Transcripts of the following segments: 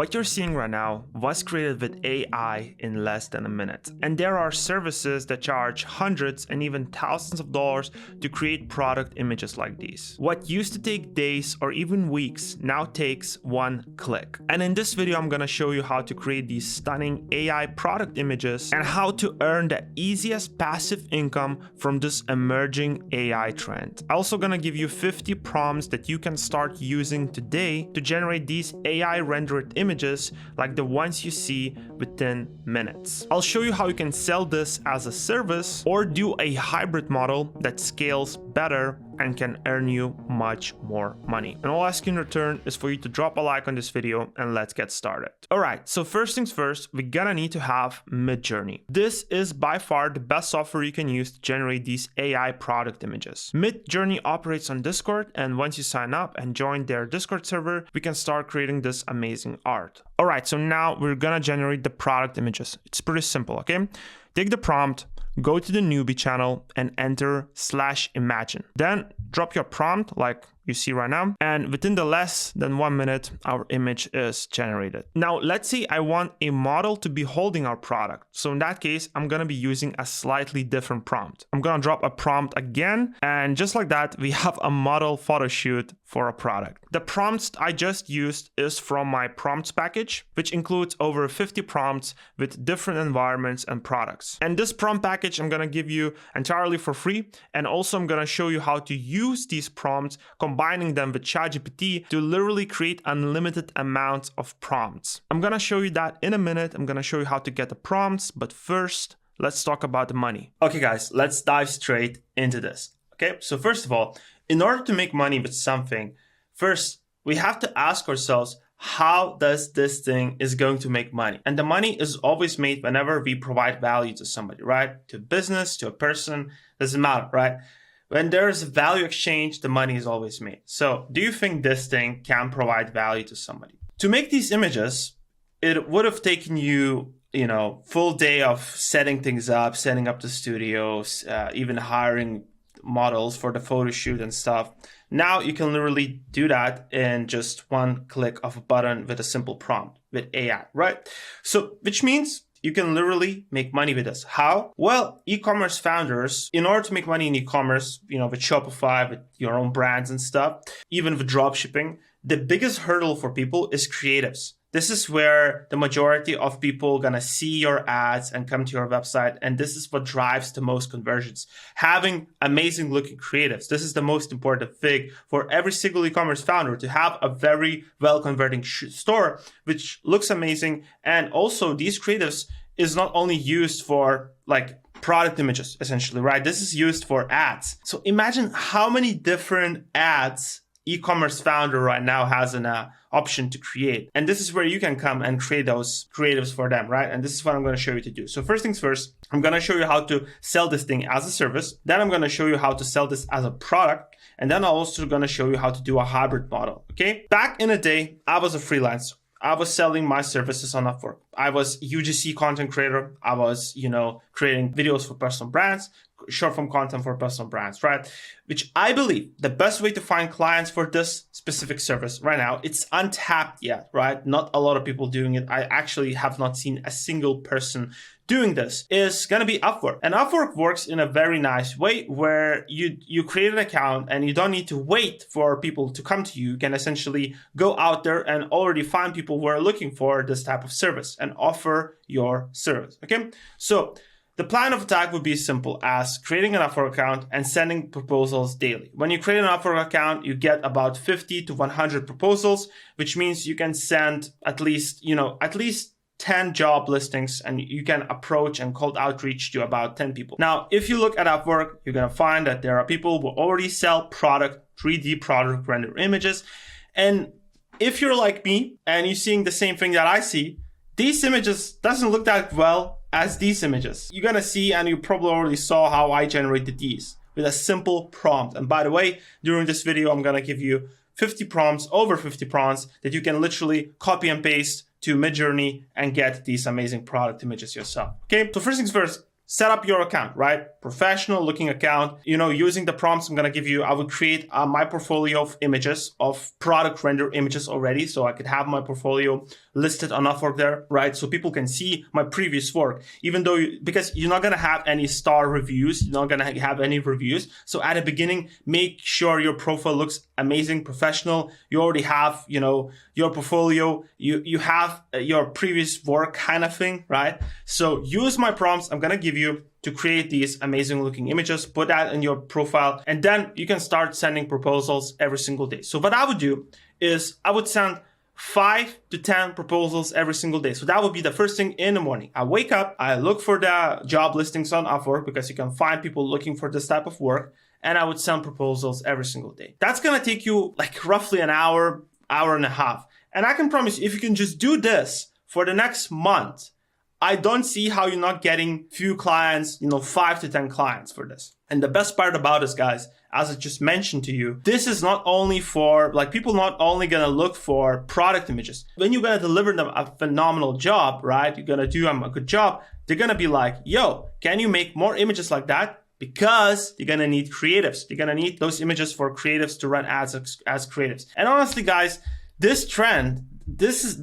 What you're seeing right now was created with AI in less than a minute. And there are services that charge hundreds and even thousands of dollars to create product images like these. What used to take days or even weeks now takes one click. And in this video, I'm gonna show you how to create these stunning AI product images and how to earn the easiest passive income from this emerging AI trend. I'm also gonna give you 50 prompts that you can start using today to generate these AI rendered images like the ones you see within minutes. I'll show you how you can sell this as a service or do a hybrid model that scales better and can earn you much more money. And all I ask in return is for you to drop a like on this video and let's get started. Alright, so first things first, we're gonna need to have Midjourney. This is by far the best software you can use to generate these AI product images. Midjourney operates on Discord, and once you sign up and join their Discord server, we can start creating this amazing art. Alright, so now we're gonna generate the product images. It's pretty simple, okay? Take the prompt, go to the newbie channel and enter /imagine. Then drop your prompt like you see right now, and within the less than 1 minute, our image is generated. Now, let's say I want a model to be holding our product. So in that case, I'm gonna be using a slightly different prompt. I'm gonna drop a prompt again, and just like that, we have a model photo shoot for a product. The prompts I just used is from my prompts package, which includes over 50 prompts with different environments and products. And this prompt package I'm gonna give you entirely for free, and also I'm gonna show you how to use these prompts, combining them with ChatGPT to literally create unlimited amounts of prompts. I'm gonna show you that in a minute. I'm gonna show you how to get the prompts, but first, let's talk about the money. Okay guys, let's dive straight into this. Okay, so first of all, in order to make money with something, first, we have to ask ourselves, how does this thing is going to make money? And the money is always made whenever we provide value to somebody, right? To a business, to a person, doesn't matter, right? When there's a value exchange, the money is always made. So do you think this thing can provide value to somebody? To make these images, it would have taken you, full day of setting things up, setting up the studios, even hiring models for the photo shoot and stuff. Now you can literally do that in just one click of a button with a simple prompt with AI, right? So, which means you can literally make money with this. How? Well, e-commerce founders, in order to make money in e-commerce, with Shopify, with your own brands and stuff, even with drop shipping, the biggest hurdle for people is creatives. This is where the majority of people gonna see your ads and come to your website. And this is what drives the most conversions. Having amazing looking creatives. This is the most important thing for every single e-commerce founder, to have a very well converting store, which looks amazing. And also these creatives is not only used for like product images, essentially, right? This is used for ads. So imagine how many different ads e-commerce founder right now has an option to create. And this is where you can come and create those creatives for them, right? And this is what I'm going to show you to do. So first things first, I'm going to show you how to sell this thing as a service. Then I'm going to show you how to sell this as a product. And then I'm also going to show you how to do a hybrid model, okay? Back in the day, I was a freelancer. I was selling my services on Upwork. I was UGC content creator. I was, creating videos for personal brands, short form content for personal brands, right? Which I believe the best way to find clients for this specific service right now, it's untapped yet, right? Not a lot of people doing it. I actually have not seen a single person doing this, is going to be Upwork. And Upwork works in a very nice way where you create an account and you don't need to wait for people to come to you. You can essentially go out there and already find people who are looking for this type of service and offer your service, okay? So the plan of attack would be as simple as creating an Upwork account and sending proposals daily. When you create an Upwork account, you get about 50 to 100 proposals, which means you can send at least 10 job listings, and you can approach and cold outreach to about 10 people. Now, if you look at Upwork, you're going to find that there are people who already sell 3D product render images. And if you're like me and you're seeing the same thing that I see, these images doesn't look that well as these images. You're going to see, and you probably already saw how I generated these with a simple prompt. And by the way, during this video, I'm going to give you 50 prompts, over 50 prompts that you can literally copy and paste to Midjourney and get these amazing product images yourself. Okay, so first things first, set up your account, right? Professional looking account, using the prompts I'm going to give you. I would create my portfolio of images, of product render images already. So I could have my portfolio listed on Upwork there, right? So people can see my previous work, even though, because you're not going to have any star reviews. You're not going to have any reviews. So at the beginning, make sure your profile looks amazing, professional. You already have, your portfolio. You have your previous work kind of thing, right? So use my prompts I'm going to give you to create these amazing looking images, put that in your profile, and then you can start sending proposals every single day. So what I would do is I would send 5 to 10 proposals every single day. So that would be the first thing in the morning. I wake up, I look for the job listings on Upwork because you can find people looking for this type of work, and I would send proposals every single day. That's going to take you like roughly an hour, hour and a half. And I can promise you, if you can just do this for the next month, I don't see how you're not getting few clients, 5 to 10 clients for this. And the best part about this, guys, as I just mentioned to you, this is not only for, people not only going to look for product images. When you're going to deliver them a phenomenal job, right? You're going to do a good job. They're going to be like, yo, can you make more images like that? Because you're going to need creatives. You're going to need those images for creatives to run ads as creatives. And honestly, guys, this trend, this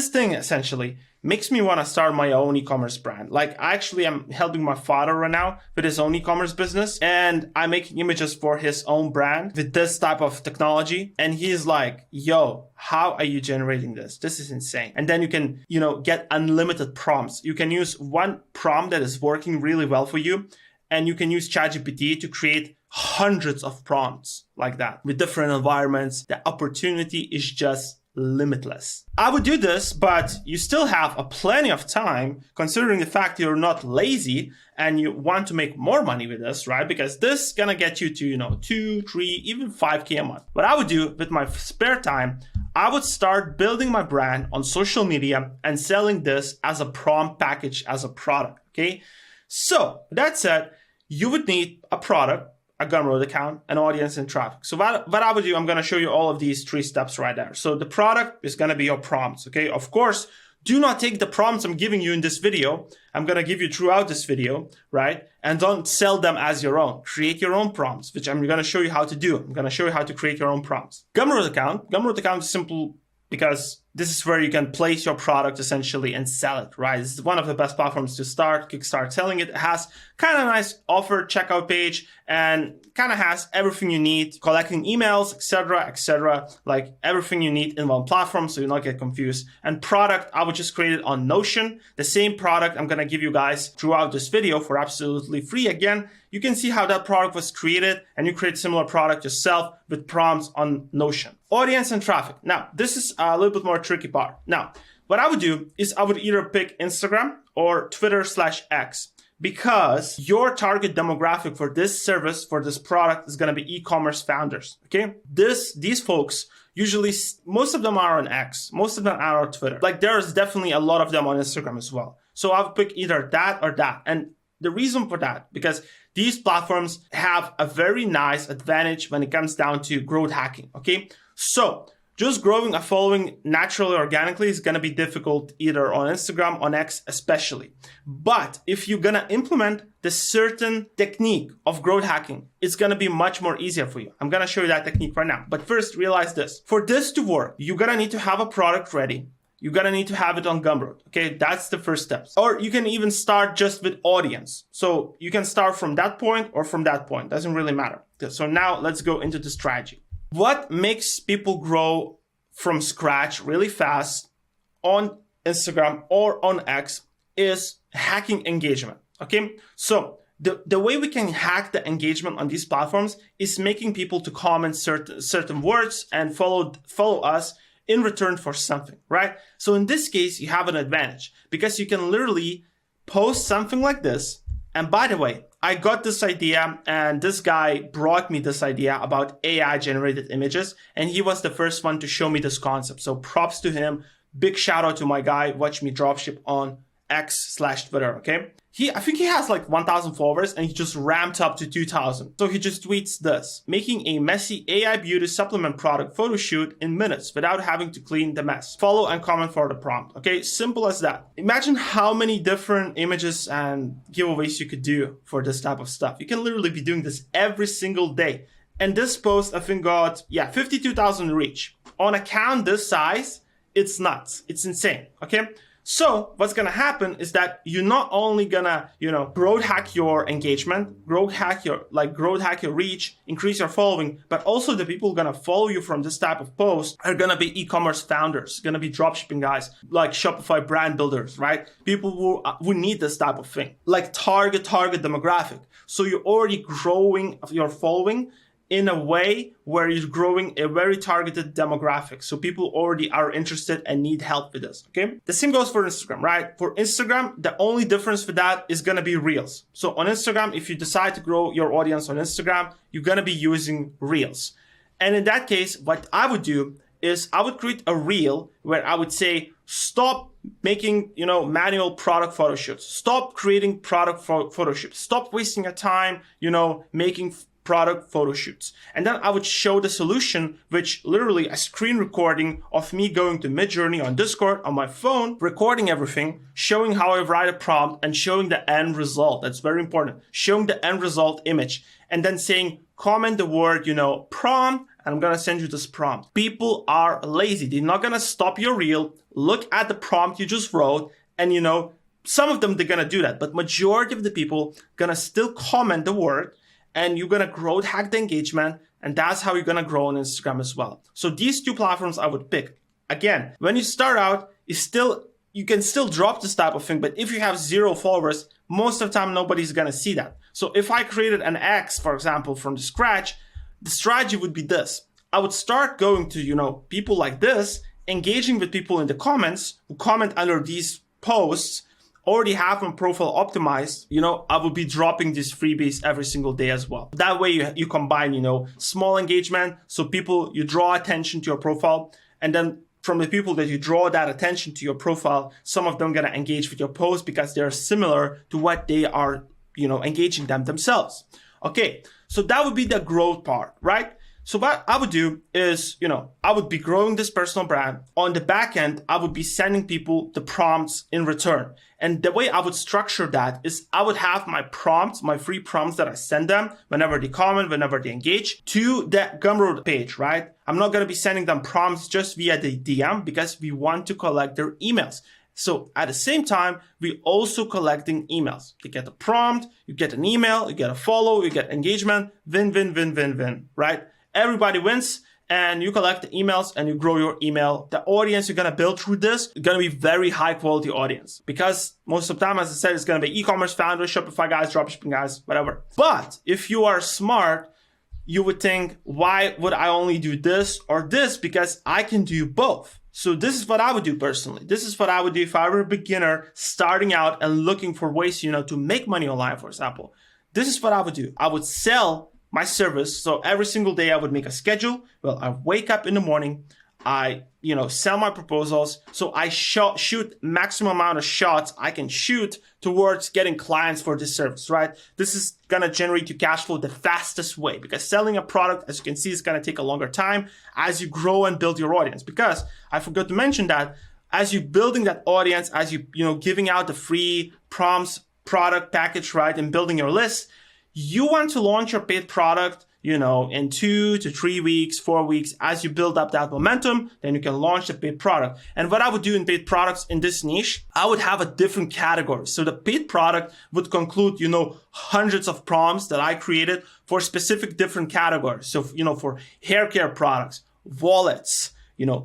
thing essentially makes me want to start my own e-commerce brand. I'm helping my father right now with his own e-commerce business, and I'm making images for his own brand with this type of technology. And he's like, yo, how are you generating this? This is insane. And then you can, get unlimited prompts. You can use one prompt that is working really well for you, and you can use ChatGPT to create hundreds of prompts like that with different environments. The opportunity is just limitless. I would do this, but you still have plenty of time, considering the fact you're not lazy and you want to make more money with this, right? Because this is gonna get you to, 2, 3, even 5K a month. What I would do with my spare time, I would start building my brand on social media and selling this as a prompt package, as a product, okay? So that said, you would need a product, a Gumroad account, an audience, and traffic. So what I would do, I'm going to show you all of these 3 steps right there. So the product is going to be your prompts, okay? Of course, do not take the prompts I'm giving you in this video. I'm going to give you throughout this video, right? And don't sell them as your own. Create your own prompts, which I'm going to show you how to do. I'm going to show you how to create your own prompts. Gumroad account is simple because this is where you can place your product essentially and sell it, right? This is one of the best platforms to kickstart selling it. It has kind of nice offer checkout page and kind of has everything you need, collecting emails, etc., like everything you need in one platform so you not get confused. And product, I would just create it on Notion. The same product I'm going to give you guys throughout this video for absolutely free. Again, you can see how that product was created, and you create similar product yourself with prompts on Notion. Audience and traffic. Now, this is a little bit more tricky part. Now, what I would do is I would either pick Instagram or Twitter/X, because your target demographic for this service, for this product, is going to be e-commerce founders, okay? These folks, usually, most of them are on X, most of them are on Twitter. There's definitely a lot of them on Instagram as well. So I would pick either that or that. And the reason for that, because these platforms have a very nice advantage when it comes down to growth hacking, okay? So just growing a following naturally, organically is going to be difficult either on Instagram, on X especially. But if you're going to implement the certain technique of growth hacking, it's going to be much more easier for you. I'm going to show you that technique right now. But first, realize this. For this to work, you're going to need to have a product ready. You're going to need to have it on Gumroad. Okay, that's the first steps. Or you can even start just with audience. So you can start from that point or from that point. Doesn't really matter. So now let's go into the strategy. What makes people grow from scratch really fast on Instagram or on X is hacking engagement. Okay, so the way we can hack the engagement on these platforms is making people to comment certain words and follow us in return for something, right? So in this case, you have an advantage because you can literally post something like this. And by the way, I got this idea, and this guy brought me this idea about AI generated images, and he was the first one to show me this concept. So props to him. Big shout out to my guy, Watch Me Dropship on X/Twitter, okay? I think he has like 1,000 followers and he just ramped up to 2,000. So he just tweets this: making a messy AI beauty supplement product photo shoot in minutes without having to clean the mess. Follow and comment for the prompt. Okay, simple as that. Imagine how many different images and giveaways you could do for this type of stuff. You can literally be doing this every single day. And this post, I think, got, 52,000 reach. On an account this size, it's nuts. It's insane, okay? So what's gonna happen is that you're not only gonna, growth hack your engagement, growth hack your reach, increase your following, but also the people gonna follow you from this type of post are gonna be e-commerce founders, gonna be dropshipping guys, like Shopify brand builders, right? People who need this type of thing, like target demographic. So you're already growing your following in a way where you're growing a very targeted demographic. So people already are interested and need help with this, okay? The same goes for Instagram, right? For Instagram, the only difference for that is gonna be Reels. So on Instagram, if you decide to grow your audience on Instagram, you're gonna be using Reels. And in that case, what I would do is I would create a Reel where I would say, stop making, manual product photo shoots. Stop creating product photo shoots. Stop wasting your time, making product photo shoots. And then I would show the solution, which literally a screen recording of me going to Midjourney on Discord on my phone, recording everything, showing how I write a prompt and showing the end result. That's very important. Showing the end result image and then saying, comment the word, prompt, and I'm going to send you this prompt. People are lazy. They're not going to stop your reel, look at the prompt you just wrote, and some of them, they're going to do that, but majority of the people going to still comment the word, and you're going to growth hack the engagement. And that's how you're going to grow on Instagram as well. So these two platforms I would pick. Again, when you start out, you can still drop this type of thing. But if you have 0 followers, most of the time, nobody's going to see that. So if I created an X, for example, from the scratch, the strategy would be this. I would start going to, people like this, engaging with people in the comments who comment under these posts, already have my profile optimized, I will be dropping these freebies every single day as well. That way you combine, small engagement. So you draw attention to your profile. And then from the people that you draw that attention to your profile, some of them going to engage with your post because they're similar to what they are, engaging themselves. Okay. So that would be the growth part, right? So what I would do is, I would be growing this personal brand. On the back end, I would be sending people the prompts in return. And the way I would structure that is I would have my prompts, my free prompts that I send them whenever they comment, whenever they engage, to the Gumroad page, right? I'm not going to be sending them prompts just via the DM because we want to collect their emails. So at the same time, we also collecting emails. You get a prompt, you get an email, you get a follow, you get engagement, win, right? Everybody wins, and you collect the emails and you grow your email. The audience you're going to build through this is going to be very high quality audience because most of the time, as I said, it's going to be e-commerce founders, Shopify guys, dropshipping guys, whatever. But if you are smart, you would think, why would I only do this or this? Because I can do both. So this is what I would do personally. This is what I would do if I were a beginner starting out and looking for ways, to make money online, for example. This is what I would do. I would sell my service. So every single day I would make a schedule. Well, I wake up in the morning, I, sell my proposals. So I shoot maximum amount of shots I can shoot towards getting clients for this service, right? This is going to generate you cash flow the fastest way because selling a product, as you can see, is going to take a longer time as you grow and build your audience. Because I forgot to mention that as you building that audience, as you, giving out the free prompts, product package, right? And building your list, you want to launch your paid product, in 2 to 3 weeks, 4 weeks. As you build up that momentum, then you can launch the paid product. And what I would do in paid products in this niche, I would have a different category. So the paid product would conclude, hundreds of prompts that I created for specific different categories. So, for hair care products, wallets,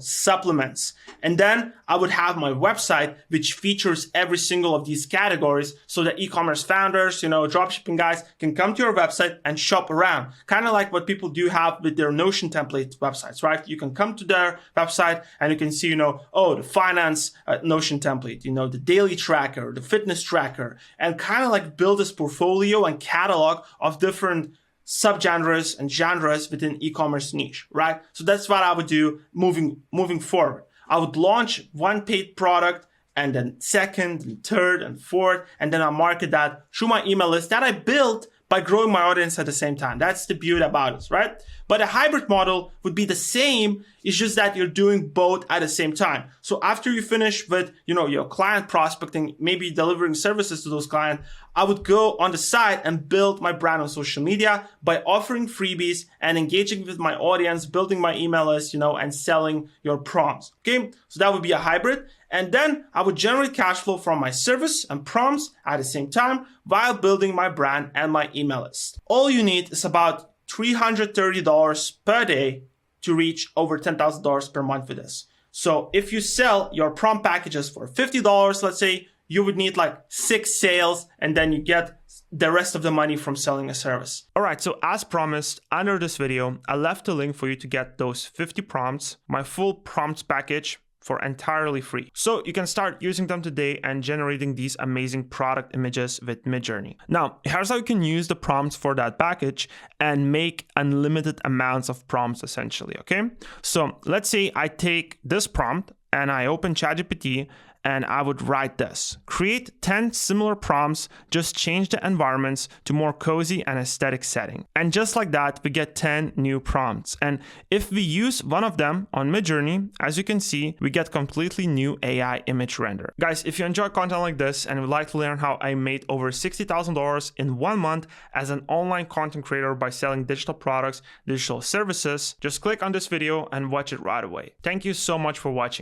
supplements. And then I would have my website, which features every single of these categories so that e-commerce founders, dropshipping guys can come to your website and shop around. Kind of like what people do have with their Notion template websites, right? You can come to their website and you can see, the finance Notion template, the daily tracker, the fitness tracker, and kind of like build this portfolio and catalog of different subgenres and genres within e-commerce niche, right? So that's what I would do moving forward. I would launch one paid product and then second and third and fourth, and then I'll market that through my email list that I built by growing my audience at the same time. That's the beauty about it, right? But a hybrid model would be the same. It's just that you're doing both at the same time. So after you finish with, your client prospecting, maybe delivering services to those clients, I would go on the side and build my brand on social media by offering freebies and engaging with my audience, building my email list, and selling your prompts. Okay. So that would be a hybrid. And then I would generate cash flow from my service and prompts at the same time while building my brand and my email list. All you need is about $330 per day to reach over $10,000 per month with this. So if you sell your prompt packages for $50, let's say, you would need like 6 sales, and then you get the rest of the money from selling a service. All right, so as promised, under this video, I left a link for you to get those 50 prompts, my full prompts package, for entirely free. So you can start using them today and generating these amazing product images with Midjourney. Now, here's how you can use the prompts for that package and make unlimited amounts of prompts essentially, okay? So let's say I take this prompt and I open ChatGPT and I would write this. Create 10 similar prompts, just change the environments to more cozy and aesthetic setting. And just like that, we get 10 new prompts. And if we use one of them on Midjourney, as you can see, we get completely new AI image render. Guys, if you enjoy content like this and would like to learn how I made over $60,000 in 1 month as an online content creator by selling digital products, digital services, just click on this video and watch it right away. Thank you so much for watching.